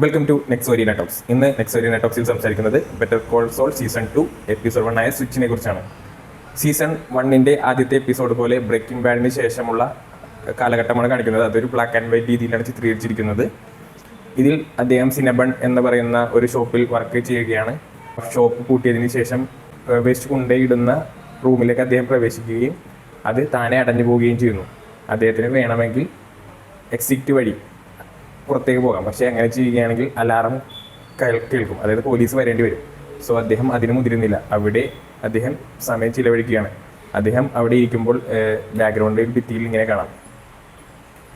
Welcome to next arena talks. ഇന്ന് next arena ടോക്സിൽ സംസാരിക്കുന്നത് better call Saul season 2 episode 1 ആയ സ്വിച്ചിനെ കുറിച്ചാണ്. സീസൺ 1 ആദ്യത്തെ എപ്പിസോഡ് പോലെ ബ്രേക്കിംഗ് ബാഡിന് ശേഷമുള്ള കാലഘട്ടമാണ് കാണിക്കുന്നത്. അതൊരു ബ്ലാക്ക് ആൻഡ് വൈറ്റ് രീതിയിലാണ് ചിത്രീകരിച്ചിരിക്കുന്നത്. ഇതിൽ അദ്ദേഹം സിനബൺ എന്ന് പറയുന്ന ഒരു ഷോപ്പിൽ വർക്ക് ചെയ്യുകയാണ്. ഷോപ്പ് പൂട്ടിയതിന് ശേഷം വേസ്റ്റ് കൊണ്ടേയിടുന്ന റൂമിലേക്ക് അദ്ദേഹം പ്രവേശിക്കുകയും അത് താനെ അടഞ്ഞു പോവുകയും ചെയ്യുന്നു. അദ്ദേഹത്തിന് വേണമെങ്കിൽ എക്സിറ്റ് വഴി പുറത്തേക്ക് പോകാം, പക്ഷേ അങ്ങനെ ചെയ്യുകയാണെങ്കിൽ അലാറം കേൾക്കും, അതായത് പോലീസ് വരേണ്ടി വരും. സോ അദ്ദേഹം അതിന് മുതിരുന്നില്ല. അവിടെ അദ്ദേഹം സമയം ചിലവഴിക്കുകയാണ്. അദ്ദേഹം അവിടെ ഇരിക്കുമ്പോൾ ബാക്ക്ഗ്രൗണ്ടിൽ ഭിത്തിയിൽ ഇങ്ങനെ കാണാം,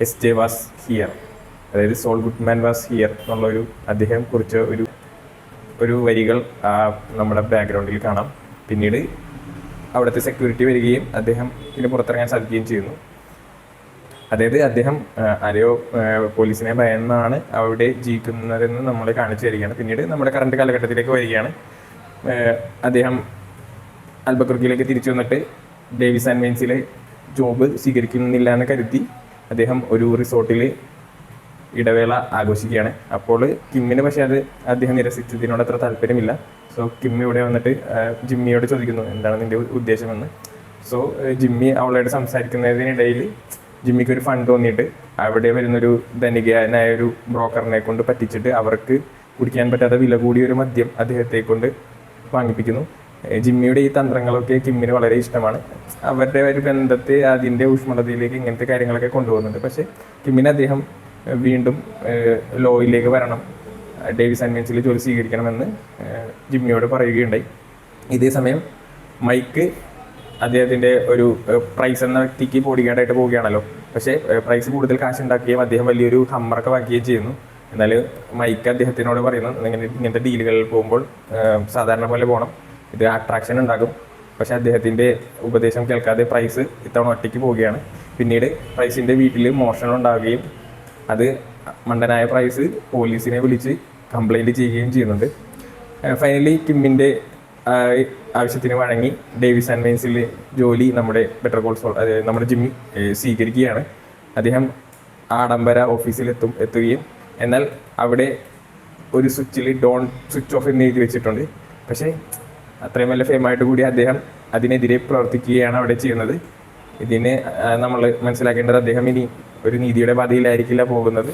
SJ വാസ് ഹിയർ, അതായത് സോൾ ഗുഡ്മാൻ വാസ് ഹിയർ എന്നുള്ളൊരു അദ്ദേഹം കുറിച്ച ഒരു വരികൾ നമ്മുടെ ബാക്ക്ഗ്രൗണ്ടിൽ കാണാം. പിന്നീട് അവിടുത്തെ സെക്യൂരിറ്റി വരികയും അദ്ദേഹത്തിന് പുറത്തിറങ്ങാൻ സാധിക്കുകയും ചെയ്യുന്നു. അതായത് അദ്ദേഹം ആരെയോ പോലീസിനെ ഭയന്നാണ് അവിടെ ജീവിക്കുന്നതെന്ന് നമ്മളെ കാണിച്ചു തരികയാണ്. പിന്നീട് നമ്മുടെ കറണ്ട് കാലഘട്ടത്തിലേക്ക് വരികയാണ്. അദ്ദേഹം അൽബക്കുർക്കിയിലേക്ക് തിരിച്ചു വന്നിട്ട് ഡേവിസ് ആൻഡ് വെയിൻസിലെ ജോബ് സ്വീകരിക്കുന്നില്ല എന്ന് കരുതി അദ്ദേഹം ഒരു റിസോർട്ടിൽ ഇടവേള ആഘോഷിക്കുകയാണ്. അപ്പോൾ കിമ്മിന് പക്ഷേ അദ്ദേഹം നിരസിച്ചതിനോട് അത്ര താല്പര്യമില്ല. സോ കിമ്മി ഇവിടെ വന്നിട്ട് ജിമ്മിയോട് ചോദിക്കുന്നു, എന്താണ് നിൻ്റെ ഉദ്ദേശമെന്ന്. സോ ജിമ്മി അവളോട് സംസാരിക്കുന്നതിനിടയിൽ ജിമ്മിക്ക് ഒരു ഫണ്ട് തോന്നിയിട്ട് അവിടെ വരുന്നൊരു ധനികനായ ഒരു ബ്രോക്കറിനെ കൊണ്ട് പറ്റിച്ചിട്ട് അവർക്ക് കുടിക്കാൻ പറ്റാത്ത വില കൂടിയ ഒരു മദ്യം അദ്ദേഹത്തെ കൊണ്ട് വാങ്ങിപ്പിക്കുന്നു. ജിമ്മിയുടെ ഈ തന്ത്രങ്ങളൊക്കെ കിമ്മിന് വളരെ ഇഷ്ടമാണ്. അവരുടെ ഒരു ബന്ധത്തെ അതിൻ്റെ ഊഷ്മളതയിലേക്ക് ഇങ്ങനത്തെ കാര്യങ്ങളൊക്കെ കൊണ്ടുപോകുന്നുണ്ട്. പക്ഷേ കിമ്മിന് അദ്ദേഹം വീണ്ടും ലോയിലേക്ക് വരണം, ഡേവിസ് ആൻഡ് വെയിൻസിൽ ജോലി സ്വീകരിക്കണമെന്ന് ജിമ്മിയോട് പറയുകയുണ്ടായി. ഇതേ സമയം മൈക്ക് അദ്ദേഹത്തിൻ്റെ ഒരു പ്രൈസ് എന്ന വ്യക്തിക്ക് ബോഡി ഗാർഡായിട്ട് പോവുകയാണല്ലോ. പക്ഷേ പ്രൈസ് കൂടുതൽ കാശുണ്ടാക്കുകയും അദ്ദേഹം വലിയൊരു ഹമ്മറൊക്കെ വാങ്ങുകയും ചെയ്യുന്നു. എന്നാൽ മൈക്ക് അദ്ദേഹത്തിനോട് പറയുന്നു, ഇങ്ങനത്തെ ഡീലുകളിൽ പോകുമ്പോൾ സാധാരണ പോലെ പോകണം, ഇത് അട്രാക്ഷൻ ഉണ്ടാകും. പക്ഷേ അദ്ദേഹത്തിൻ്റെ ഉപദേശം കേൾക്കാതെ പ്രൈസ് ഇത്തവണ ഒറ്റയ്ക്ക് പോവുകയാണ്. പിന്നീട് പ്രൈസിൻ്റെ വീട്ടിൽ മോഷണം ഉണ്ടാവുകയും അത് മണ്ടനായ പ്രൈസ് പോലീസിനെ വിളിച്ച് കംപ്ലൈൻറ്റ് ചെയ്യുകയും ചെയ്യുന്നുണ്ട്. ഫൈനലി കിമ്മിൻ്റെ ആവശ്യത്തിന് വഴങ്ങി ഡേവിസ് ആൻഡ് വെയിൻസിൽ ജോലി നമ്മുടെ ബെറ്റർ കോൾ സോൾ, അതായത് നമ്മുടെ ജിമ്മി സ്വീകരിക്കുകയാണ്. അദ്ദേഹം ആഡംബര ഓഫീസിൽ എത്തുകയും എന്നാൽ അവിടെ ഒരു സ്വിച്ചിൽ ഡോൺ സ്വിച്ച് ഓഫ് എന്ന് എഴുതി വെച്ചിട്ടുണ്ട്. പക്ഷേ അത്രയും വലിയ ഫേമായിട്ട് കൂടി അദ്ദേഹം അതിനെതിരെ പ്രവർത്തിക്കുകയാണ് അവിടെ ചെയ്യുന്നത്. ഇതിന് നമ്മൾ മനസ്സിലാക്കേണ്ടത് അദ്ദേഹം ഇനി ഒരു നീതിയുടെ പാതയിലായിരിക്കില്ല പോകുന്നത്,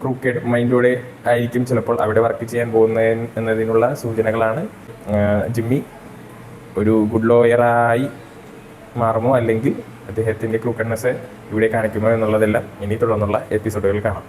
ക്രൂക്കേഡ് മൈൻഡോടെ ആയിരിക്കും ചിലപ്പോൾ അവിടെ വർക്ക് ചെയ്യാൻ പോകുന്നത് എന്നതിനുള്ള സൂചനകളാണ്. ജിമ്മി ഒരു ഗുഡ് ലോയറായി മാറുമോ അല്ലെങ്കിൽ അദ്ദേഹത്തിൻ്റെ ക്രൂക്കഡ്നെസ് ഇവിടെ കാണിക്കുമോ എന്നുള്ളതെല്ലാം ഇനി തുടർന്നുള്ള എപ്പിസോഡുകൾ കാണാം.